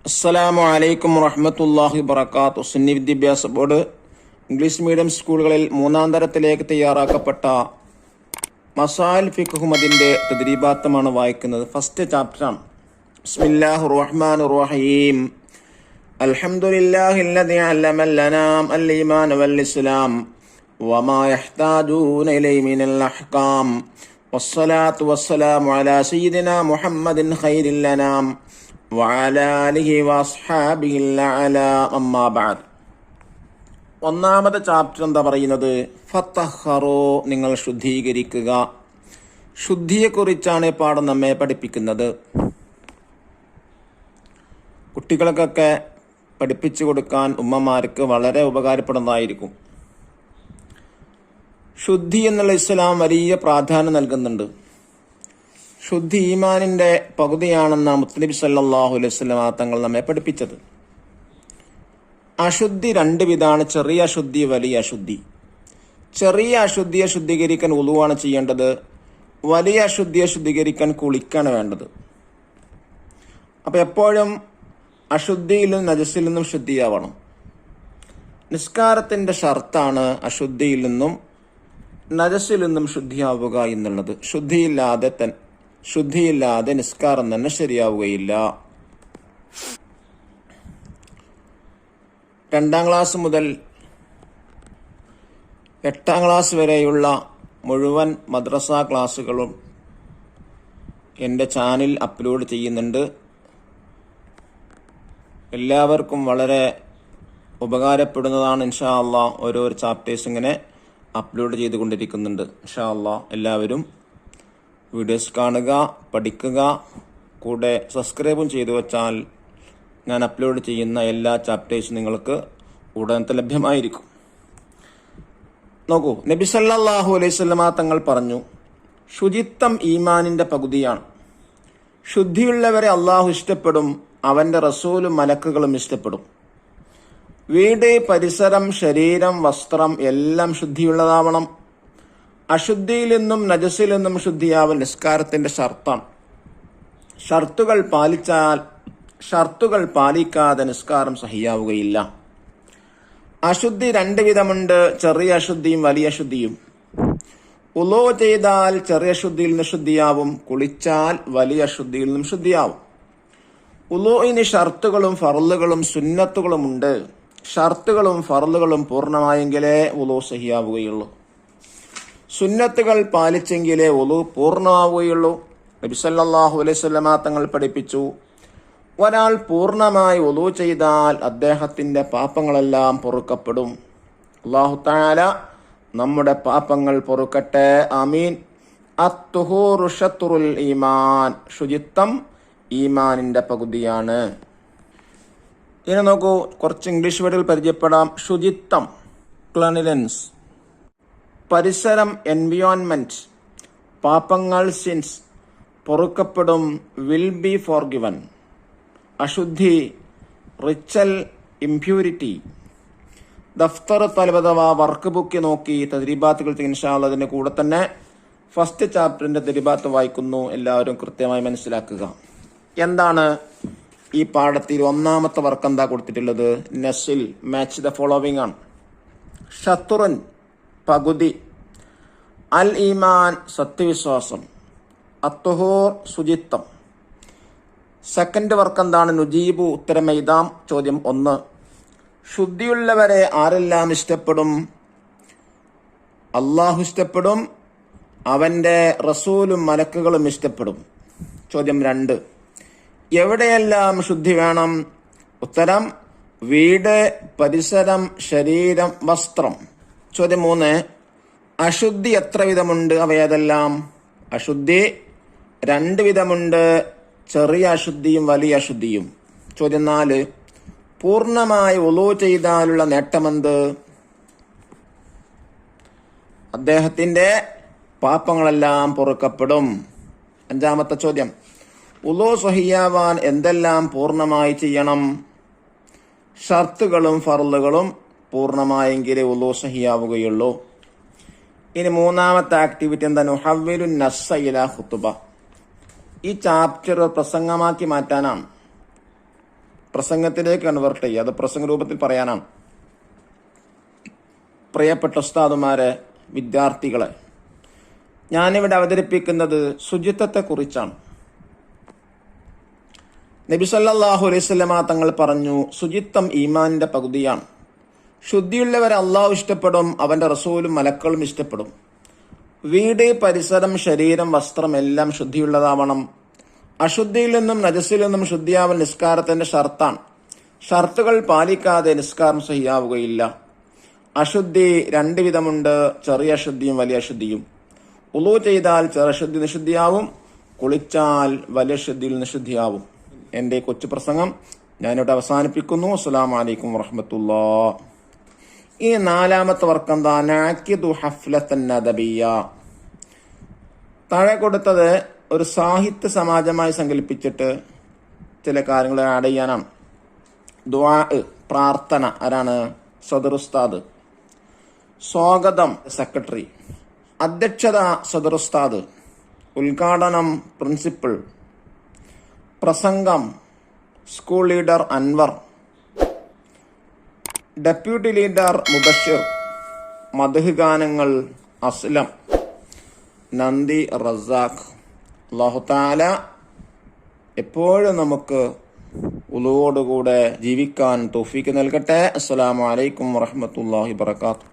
അസ്സലാമു അലൈക്കും വറഹ്മത്തുള്ളാഹി വബറകാതുഹു. സുന്നി വിദ്യാഭ്യാസ ബോർഡ് ഇംഗ്ലീഷ് മീഡിയം സ്കൂളുകളിൽ മൂന്നാം തരത്തിലേക്ക് തയ്യാറാക്കപ്പെട്ട മസായിൽ ഫിഖ്ഹും അതിൻ്റെ തദ്രീബാത്തുമാണ് വായിക്കുന്നത്. ഫസ്റ്റ് ചാപ്റ്ററാണ്. ബിസ്മില്ലാഹിർ റഹ്മാനിർ റഹീം. അൽഹംദുലില്ലാഹില്ലദീ അല്ലമൽ അനാം അൽ ഈമാൻ വൽ ഇസ്ലാം വമാ യഹ്താജൂന ഇലൈഹി മിനൽ അഹ്കാം വസ്സലാത്തു വസ്സലാമു അലാ സയ്യിദിനാ മുഹമ്മദിൻ ഖൈറിൽ അനാം വഅലാ ആലിഹി വഅസ്ഹാബിഹിൽ അഅലാ. അമ്മാ ബഅദ്. ഒന്നാമത്തെ ചാപ്റ്റർ എന്താ പറയുന്നത്? ഫതഹറു, നിങ്ങൾ ശുദ്ധീകരിക്കുക. ശുദ്ധിയെക്കുറിച്ചാണ് പാഠം നമ്മെ പഠിപ്പിക്കുന്നത്. കുട്ടികൾക്കൊക്കെ പഠിപ്പിച്ചു കൊടുക്കാൻ ഉമ്മമാർക്ക് വളരെ ഉപകാരപ്പെടുന്നതായിരിക്കും. ശുദ്ധി എന്നുള്ള ഇസ്ലാം വലിയ പ്രാധാന്യം നൽകുന്നുണ്ട്. ശുദ്ധി ഈമാനിന്റെ പകുതിയാണെന്ന മുത്തനബി സല്ലല്ലാഹു അലൈഹി വസല്ലം തങ്ങൾ നമ്മെ പഠിപ്പിച്ചത്. അശുദ്ധി രണ്ട് വിധമാണ്: ചെറിയ അശുദ്ധി, വലിയ അശുദ്ധി. ചെറിയ അശുദ്ധിയെ ശുദ്ധീകരിക്കാൻ ഉളുവാണ് ചെയ്യേണ്ടത്. വലിയ അശുദ്ധിയെ ശുദ്ധീകരിക്കാൻ കുളിക്കാണ് വേണ്ടത്. അപ്പൊ എപ്പോഴും അശുദ്ധിയിൽ നിന്നും നജസിൽ നിന്നും ശുദ്ധിയാവണം. നിസ്കാരത്തിന്റെ ഷർത്താണ് അശുദ്ധിയിൽ നിന്നും നജസിൽ നിന്നും ശുദ്ധിയാവുക എന്നുള്ളത്. ശുദ്ധിയില്ലാതെ നിസ്കാരം തന്നെ ശരിയാവുകയില്ല. 2ാം ക്ലാസ് മുതൽ 8ാം ക്ലാസ് വരെയുള്ള മുഴുവൻ മദ്രസ ക്ലാസ്സുകളും എൻ്റെ ചാനൽ അപ്ലോഡ് ചെയ്യുന്നുണ്ട്. എല്ലാവർക്കും വളരെ ഉപകാരപ്പെടുന്നതാണ്. ഇൻഷാ അള്ളാഹ് ഓരോരോ ചാപ്റ്റേഴ്സ് ഇങ്ങനെ അപ്ലോഡ് ചെയ്തുകൊണ്ടിരിക്കുന്നുണ്ട്. ഇൻഷാ അള്ളാഹ് എല്ലാവരും വീഡിയോസ് കാണുക, പഠിക്കുക. കൂടെ സബ്സ്ക്രൈബും ചെയ്തു വച്ചാൽ ഞാൻ അപ്ലോഡ് ചെയ്യുന്ന എല്ലാ ചാപ്റ്റേഴ്സും നിങ്ങൾക്ക് ഉടനെ ലഭ്യമായിരിക്കും. നോക്കൂ, നബി സല്ലല്ലാഹു അലൈഹി വസല്ലമ തങ്ങൾ പറഞ്ഞു, ശുചിത്വം ഈമാനിന്റെ പകുതിയാണ്. ശുദ്ധിയുള്ളവരെ അള്ളാഹു ഇഷ്ടപ്പെടും, അവന്റെ റസൂലും മലക്കുകളും ഇഷ്ടപ്പെടും. വീട്, പരിസരം, ശരീരം, വസ്ത്രം എല്ലാം ശുദ്ധിയുള്ളതാവണം. അശുദ്ധിയിൽ നിന്നും നജസിൽ നിന്നും ശുദ്ധിയാവൽ നിസ്കാരത്തിന്റെ ഷർത്താണ്. ഷർത്തുകൾ പാലിക്കാതെ നിസ്കാരം സഹിയാവുകയില്ല. അശുദ്ധി രണ്ട് വിധമുണ്ട്: ചെറിയ അശുദ്ധിയും വലിയ അശുദ്ധിയും. ഉളൂ ചെയ്താൽ ചെറിയ ശുദ്ധിയിൽ നിന്ന് ശുദ്ധിയാവും, കുളിച്ചാൽ വലിയ ശുദ്ധിയിൽ നിന്നും ശുദ്ധിയാവും. ഉളൂഇന് ഷർത്തുകളും ഫർളുകളും സുന്നത്തുകളുമുണ്ട്. ഷർത്തുകളും ഫർളുകളും പൂർണ്ണമായെങ്കിലേ ഉളൂ സഹിയാവുകയുള്ളൂ. സുന്നത്തുകൾ പാലിച്ചെങ്കിലേ ഉളൂ പൂർണ്ണമാവുകയുള്ളൂ. നബി സല്ലല്ലാഹു അലൈഹി വസല്ലമ തങ്ങൾ പഠിപ്പിച്ചു, ഒരാൾ പൂർണ്ണമായി ഉളൂ ചെയ്താൽ അദ്ദേഹത്തിന്റെ പാപങ്ങളെല്ലാം പൊറുക്കപ്പെടും. അല്ലാഹു തആല നമ്മുടെ പാപങ്ങൾ പൊറുക്കട്ടെ. ആമീൻ. അത്തുഹൂറു ശത്റുൽ ഈമാൻ, ശുചിത്വം ഈമാനിന്റെ പകുതിയാണ്. ഇനി നോക്കൂ, കുറച്ച് ഇംഗ്ലീഷ് വേർഡുകൾ പരിചയപ്പെടാം. ശുചിത്വം, ക്ലീൻലിനെസ്. പരിസരം, എൻവിയോൺമെന്റ്. പാപങ്ങൾ, സിൻസ്, പൊറുക്കപ്പെടും, വിൽ ബി ഫോർഗിവൻ. അശുദ്ധി, റിച്വൽ, ഇംപ്യൂരിറ്റി. ദഫ്തർ, തലവധവ, വർക്ക് ബുക്ക് നോക്കി തദ്രീബാത്തുകൾ ഇൻഷാ അല്ലാഹ് അതിന്റെ കൂടെ തന്നെ ഫസ്റ്റ് ചാപ്റ്ററിന്റെ തദ്രീബാത്ത് വായിക്കുന്നു. എല്ലാവരും കൃത്യമായി മനസ്സിലാക്കുക. എന്താണ് ഈ പാഠത്തിൽ ഒന്നാമത്തെ വർക്ക് എന്താ കൊടുത്തിട്ടുള്ളത്? നസിൽ, മാച്ച് ദ ഫോളോവിംഗ് ആണ്. ഷത്റുൻ, പകുതി. അൽ ഈമാൻ, സത്യവിശ്വാസം. അത്തുഹൂർ, ശുചിത്വം. സെക്കൻഡ് വർക്ക് എന്താണ്? നുജീബു, ഉത്തരം എഴുതാം. ചോദ്യം 1: ശുദ്ധിയുള്ളവരെ ആരെല്ലാം ഇഷ്ടപ്പെടും? അള്ളാഹു ഇഷ്ടപ്പെടും, അവന്റെ റസൂലും മലക്കുകളും ഇഷ്ടപ്പെടും. ചോദ്യം 2: എവിടെയെല്ലാം ശുദ്ധി വേണം? ഉത്തരം: വീട്, പരിസരം, ശരീരം, വസ്ത്രം. ചോദ്യം 3: അശുദ്ധി എത്ര വിധമുണ്ട്? അവയേതെല്ലാം? അശുദ്ധി 2 വിധമുണ്ട്: ചെറിയ അശുദ്ധിയും വലിയ അശുദ്ധിയും. ചോദ്യം 4: പൂർണ്ണമായി ഉളൂ ചെയ്താലുള്ള നേട്ടമെന്ത്? അദ്ദേഹത്തിന്റെ പാപങ്ങളെല്ലാം പൊറുക്കപ്പെടും. 5-ാമത്തെ ചോദ്യം: ഉളൂ സഹിയാവാൻ എന്തെല്ലാം പൂർണ്ണമായി ചെയ്യണം? ഷർത്തുകളും ഫർളുകളും പൂർണ്ണമായെങ്കിലേ ഉളൂ സഹിയാവുകയുള്ളൂ. ഇനി 3-ാമത്തെ ആക്ടിവിറ്റി എന്താ? നുഹവ്വിലു നസ്സ ഇലാ ഖുതുബ. ഈ ചാപ്റ്റർ പ്രസംഗമാക്കി മാറ്റാനാണ്. പ്രസംഗത്തിലേക്ക് കൺവേർട്ട് ചെയ്യുക. അത് പ്രസംഗ രൂപത്തിൽ പറയാനാണ്. പ്രിയപ്പെട്ട ഉസ്താദുമാരെ, വിദ്യാർത്ഥികളെ, ഞാനിവിടെ അവതരിപ്പിക്കുന്നത് ശുചിത്വത്തെക്കുറിച്ചാണ്. നബി സല്ലല്ലാഹു അലൈഹി വസല്ലമ തങ്ങൾ പറഞ്ഞു, ശുചിത്വം ഈമാനിന്റെ പകുതിയാണ്. ശുദ്ധിയുള്ളവരെ അള്ളാഹു ഇഷ്ടപ്പെടും, അവന്റെ റസൂലും മലക്കളും ഇഷ്ടപ്പെടും. വീട്, പരിസരം, ശരീരം, വസ്ത്രം എല്ലാം ശുദ്ധിയുള്ളതാവണം. അശുദ്ധിയിൽ നിന്നും നജസിൽ നിന്നും ശുദ്ധിയാവൽ നിസ്കാരത്തിന്റെ ഷർത്താണ്. ഷർത്തുകൾ പാലിക്കാതെ നിസ്കാരം സഹിയാവുകയില്ല. അശുദ്ധി രണ്ട് വിധമുണ്ട്, ചെറിയ അശുദ്ധിയും വലിയ അശുദ്ധിയും. ഉളൂ ചെയ്താൽ ചെറിയ ശുദ്ധി നിശുദ്ധിയാവും, കുളിച്ചാൽ വലിയ ശുദ്ധിയിൽ നിശുദ്ധിയാവും. എന്റെ കൊച്ചു പ്രസംഗം ഞാനിവിടെ അവസാനിപ്പിക്കുന്നു. അസ്സലാമു അലൈക്കും വറഹ്മത്തുള്ളാഹി. ഈ നാലാമത്തെ വർക്കം എന്താ? നാക്കിദു ഹഫ്ലത്തൻ നദബിയ്യ. താഴെ കൊടുത്തത് ഒരു സാഹിത്യ സമാജമായി സങ്കല്പിച്ചിട്ട് ചില കാര്യങ്ങൾ ആഡ് ചെയ്യാനാണ്. ദുആ, പ്രാർത്ഥന. ആരാണ്? സദർ ഉസ്താദ്. സ്വാഗതം സെക്രട്ടറി. അധ്യക്ഷത സദർ ഉസ്താദ്. ഉദ്ഘാടനം പ്രിൻസിപ്പൽ. പ്രസംഗം school leader Anwar. Deputy leader Mubashir. മദ്ഹ് ഗാനങ്ങൾ അസ്ലം. നന്ദി റസാഖ്. അല്ലാഹു തആല എപ്പോഴും നമുക്ക് ഉളുവോടുകൂടെ ജീവിക്കാൻ തൗഫീക്ക് നൽകട്ടെ. അസ്സലാമു അലൈക്കും വറഹ്മത്തുള്ളാഹി വബറകാതുഹു.